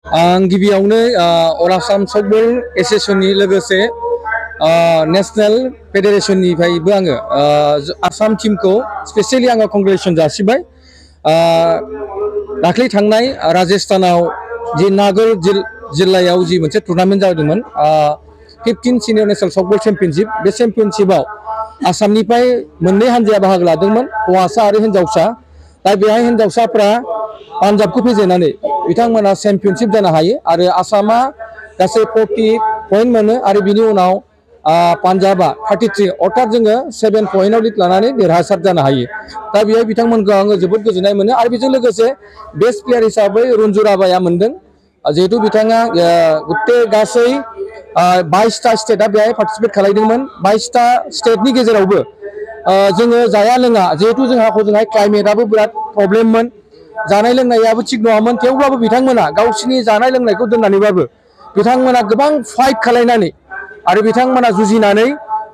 आं गिबियावनो अल आसाम फुटबल एसोसिएशननि लोगोसे नेशनेल फेडारेशननिफ्रायबो आङो आसाम टीमखौ स्पेसियली आङो कंग्रेचुलेसन जासिबाय। दाख्लै थांनाय राजस्थानाव जि नागोर जिल्लायाव जि मोनसे टुर्नामेन्ट जादोंमोन 15 सिनियर नेशनेल फुटबल चेम्पियनशिप, बे चेम्पियनशिपआव आसामनिफ्राय मोननै हानजाया बाहागो लादोंमोन, हौवासा आरो हिन्जावसा। दा बेहाय हिन्जावसाफ्रा पान्जाबखौ फेजेननानै बिथांमोना चेम्पियनशिप जानो हायो आरो आसामा गासै 40 पइन्ट मोनो आरो बिनि उनाव पान्जाबा 33, अर्थात जोङो 7 पइन्टआव लिड लानानै देरहासार जानो हायो। दा बेहाय बिथांमोनखौ आङो जोबोद गोजोननाय मोनो आरो बेजों लोगोसे बेस्ट प्लेयार हिसाबै रन्जु राभाया मोनदों, जिहेतु बिथाङा गुटे गासै 22टा स्टेटआ बेहाय पार्टिसिपेट खालामदोंमोन। 22टा स्टेटनि गेजेरावबो जोङो जाया लोङा, जिहेतु जोंहा हजोंहाय क्लाइमेटआबो बिराद प्रब्लेममोन, जानाय लोंनायाबो थिग नङामोन, थेवब्लाबो बिथांमोना गावसिनि जानाय लोंनायखौ दोननानैबाबो बिथांमोना गोबां फाइट खालामनानै आरो बिथांमोना जुजिनानै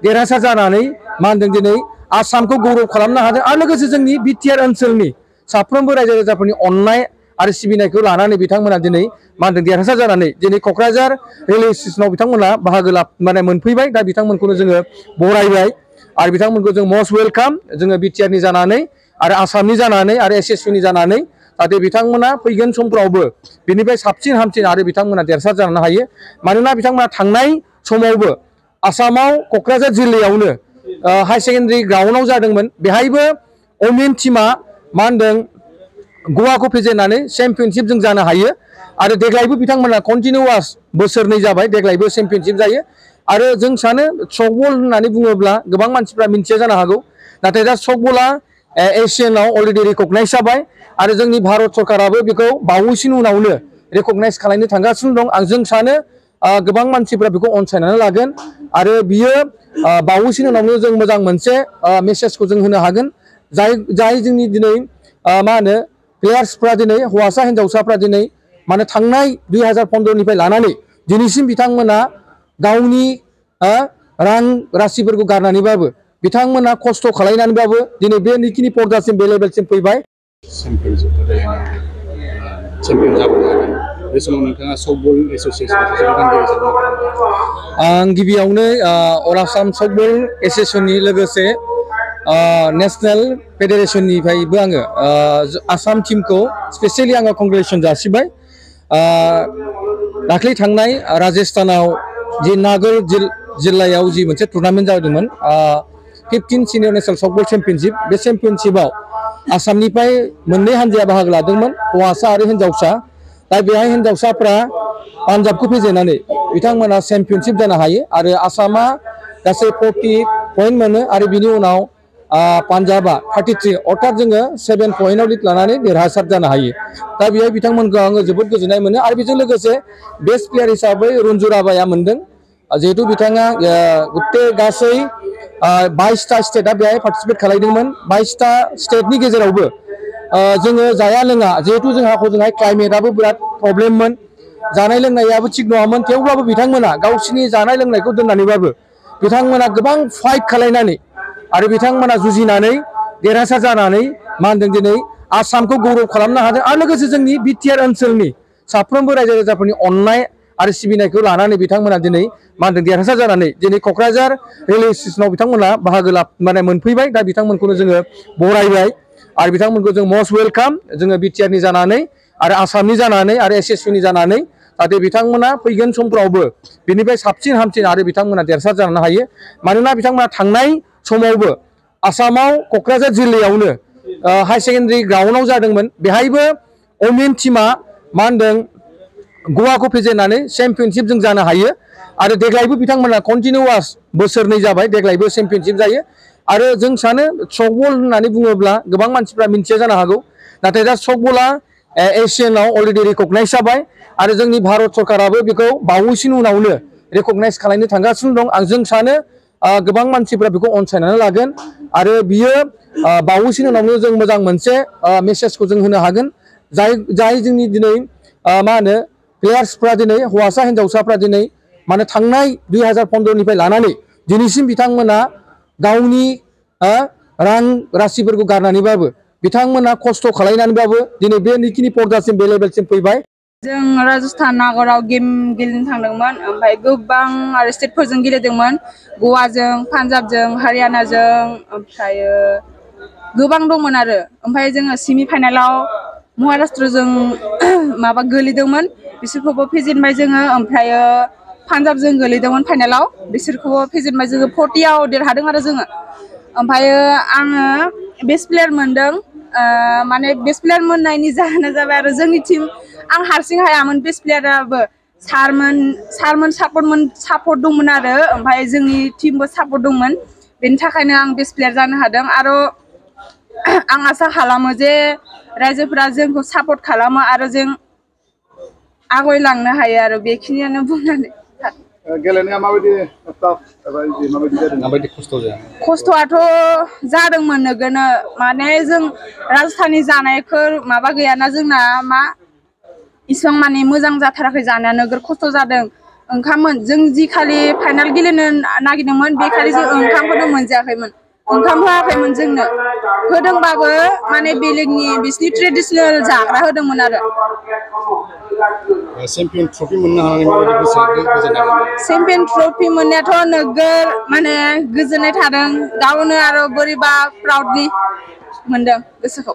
देरहासार जानानै मा होनदों दिनै आसामखौ गौरव खालामनो हादों आरो लोगोसे जोंनि बिटिआर ओनसोलनि साफ्रोमबो रायजो राजाफोरनि अननाय आरो सिबिनायखौ लानानै बिथांमोना दिनै मा होनदों देरहासार जानानै दिनै क'क्राझार रेलवे स्टेशनाव बिथांमोना बाहागो मोनफैबाय। दा बिथांमोनखौनो जोङो बरायबाय आरो बिथांमोनखौ जों मस्ट वेलकाम, जोङो बिटिआरनि जानानै आरो आसामनि जानानै आरो एसएससिनि जानानै, जाहाथे बिथांमोना फैगोन समफ्रावबो बिनिफ्राय साबसिन हामसिन आरो बिथांमोना देरहासार जानो हायो। मानोना बिथांमोना थांनाय समावबो आसामाव क'क्राझार जिल्लायावनो हाई सेकेन्डारि ग्राउन्डआव जादोंमोन, बेहायबो वमेन टीमा मा होनदों गवाखौ फेजेननानै चेम्पियनशिप जों जानो हायो आरो देग्लायबो बिथांमोना कन्टिनिउआस बोसोरनै जाबाय, देग्लायबो चेम्पियनशिप जायो। आरो जों सानो सफ्टबल होननानै बुङोब्ला गोबां मानसिफ्रा मिन्थिया जानो हागौ, नाथाय दा सफ्टबला एशियानाव अलरेडि रिकगनाइज जाबाय आरो जोंनि भारत सरकाराबो बेखौ बावैसोनि उनावनो रिकगनाइज खालामनो थांगासिनो दं। जों सानो गोबां मानसिफ्रा बेखौ अनसायनानै लागोन आरो बियो बावैसोनि उनावनो जों मोजां मोनसे मेसेजखौ जों होनो हागोन, जाय जोंनि दिनै मा होनो प्लेयार्सफ्रा दिनै हौवासा हिन्जावसाफ्रा दिनै माने थांनाय 2015निफ्राय लानानै दिनैसिम बिथांमोना गावनि रां राशिफोरखौ गारनानैबाबो बिथांमोना खस्थ' खालामनानैबाबो दिनै बे निखिनि पर्दासिम बे लेभेलसिम फैबाय। चेम्पियन जाबोनो हादों। बे समाव नोंथाङा सफ्टबल एसोसिएसन आं गिबियावनो अल आसाम फुटबल एसोसिएशननि लोगोसे नेशनेल फेडारेशननिफ्रायबो आङो आसाम टीमखौ स्पेसियली आङो कंग्रेचुलेसन जासिबाय। दाख्लै थांनाय राजस्थानाव जि नागोर जिल्लायाव जि मोनसे टुर्नामेन्ट जादोंमोन 15 सिनियर नेशनेल फुटबल चेम्पियनशिप, बे चेम्पियनशिपआव आसामनिफ्राय मोननै हानजाया बाहागो लादोंमोन, हौवासा आरो हिन्जावसा। दा बेहाय हिन्जावसाफ्रा पान्जाबखौ फेजेननानै बिथांमोना चेम्पियनशिप जानो हायो आरो आसामा गासै 40 पइन्ट मोनो आरो बिनि उनाव पान्जाबा 33, अर्थात जोङो 7 पइन्टआव लिड लानानै देरहासार जानो हायो। दा बेहाय बिथांमोनखौ आङो जोबोद गोजोननाय मोनो आरो बेजों लोगोसे बेस्ट प्लेयार हिसाबै रन्जु राभाया मोनदों, जिहेतु बिथाङा गुटे गासै 22टा स्टेटआ बेहाय पार्टिसिपेट खालामदोंमोन। 22टा स्टेटनि गेजेरावबो जोङो जाया लोङा, जिहेतु जोंहा हजोंहाय क्लाइमेटआबो बिराद प्रब्लेममोन, जानाय लोंनायाबो थिग नङामोन, थेवब्लाबो बिथांमोना गावसिनि जानाय लोंनायखौ दोननानैबाबो बिथांमोना गोबां फाइट खालामनानै आरो बिथांमोना जुजिनानै देरहासार जानानै मा होनदों दिनै आसामखौ गौरव खालामनो हादों आरो लोगोसे जोंनि बिटिआर ओनसोलनि साफ्रोमबो रायजो राजाफोरनि अननाय आरो सिबिनायखौ लानानै बिथांमोना दिनै मा होनदों देरहासार जानानै दिनै क'क्राझार रेलवे स्टेशनाव बिथांमोना बाहागो मोनफैबाय। दा बिथांमोनखौनो जोङो बरायबाय आरो बिथांमोनखौ जों मस्ट वेलकाम, जोङो बिटिआरनि जानानै आरो आसामनि जानानै आरो एसएससिनि जानानै, जाहाथे बिथांमोना फैगोन समफ्रावबो बिनिफ्राय साबसिन हामसिन आरो बिथांमोना देरहासार जानो हायो। मानोना बिथांमोना थांनाय समावबो आसामाव क'क्राझार जिल्लायावनो हाई सेकेन्डारि ग्राउन्डआव जादोंमोन, बेहायबो वमेन टीमा मा होनदों गवाखौ फेजेननानै चेम्पियनशिप जों जानो हायो आरो देग्लायबो बिथांमोना कन्टिनिउआस बोसोरनै जाबाय, देग्लायबो चेम्पियनशिप जायो। आरो जों सानो सफ्टबल होननानै बुङोब्ला गोबां मानसिफ्रा मिन्थिया जानो हागौ, नाथाय दा सफ्टबला एशियानाव अलरेडि रिकगनाइज जाबाय आरो जोंनि भारत सरकाराबो बेखौ बावैसोनि उनावनो रिकगनाइज खालामनो थांगासिनो दं। जों सानो गोबां मानसिफ्रा बेखौ अनसायनानै लागोन आरो बियो बावैसोनि उनावनो जों मोजां मोनसे मेसेजखौ जों होनो हागोन, जाय जोंनि दिनै मा होनो प्लेयार्सफ्रा दिनै हौवासा हिन्जावसाफ्रा दिनै माने थांनाय 2015निफ्राय लानानै दिनैसिम बिथांमोना गावनि रां राशिफोरखौ गारनानैबाबो बिथांमोना खस्थ' खालामनानैबाबो दिनै बे निखिनि पर्दासिम बे लेभेलसिम फैबाय। जों राजस्थान नागराव गेम गेलेनो थांदोंमोन ओमफ्राय गोबां आरो स्टेटफोरजों गेलेदोंमोन गवाजों पान्जाबजों हारियानाजों ओमफ्राय गोबां दंमोन आरो ओमफ्राय जोङो सेमि फाइनालाव महाराष्ट्रजों माबा गोलैदोंमोन बिसोरखौबो फेजेनबाय जोङो ओमफ्राय पान्जाबजों गोलैदोंमोन फाइनालाव बिसोरखौबो फेजेनबाय जोङो 40आव देरहादों आरो जोङो ओमफ्राय आङो बेस्ट प्लेयार मोनदों माने बेस्ट प्लेयार मोननायनि जाहोना जाबाय आरो जोंनि टिम आं हारसिं हायामोन बेस्ट प्लेयाराबो सारमोन सापर्ट दंमोन आरो ओमफ्राय जोंनि टिमबो सापर्ट दंमोन बेनि थाखायनो आं बेस्ट प्लेयार जानो हादों आरो आं आसा खालामो जे रायजोफोरा जोंखौ सापर्ट खालामो आरो जों आवगायलांनो हायो आरो बेखिनियानो बुंनानै गेलेनाया माबायदि टाफ एबा इजि माबायदि जादों माबायदि खस्थ' जाया खस्थ'आथ' जादोंमोन नोगोनो माने जों राजस्थाननि जानायफोर माबा गैयाना जोंना मा इसिबां माने मोजां जाथाराखै जानाया नोगोर खस्थ' जादों ओंखाममोन जों जि खालि फाइनाल गेलेनो नागिरदोंमोन बे खालि जों ओंखामखौनो मोनजायाखैमोन ओंखाम होआखैमोन जोंनो होदोंबाबो माने बेलेगनि बिसिनि ट्रेडिसनेल जाग्रा होदोंमोन आरो चेम्पियन ट्रफि मोननो हानानै माबायदि गोजोननाय मोनदों चेम्पियन ट्रफि मोननायाथ' नोगोर माने गोजोननाय थादों गावनो आरो बोरैबा प्राउडलि मोनदों गोसोखौ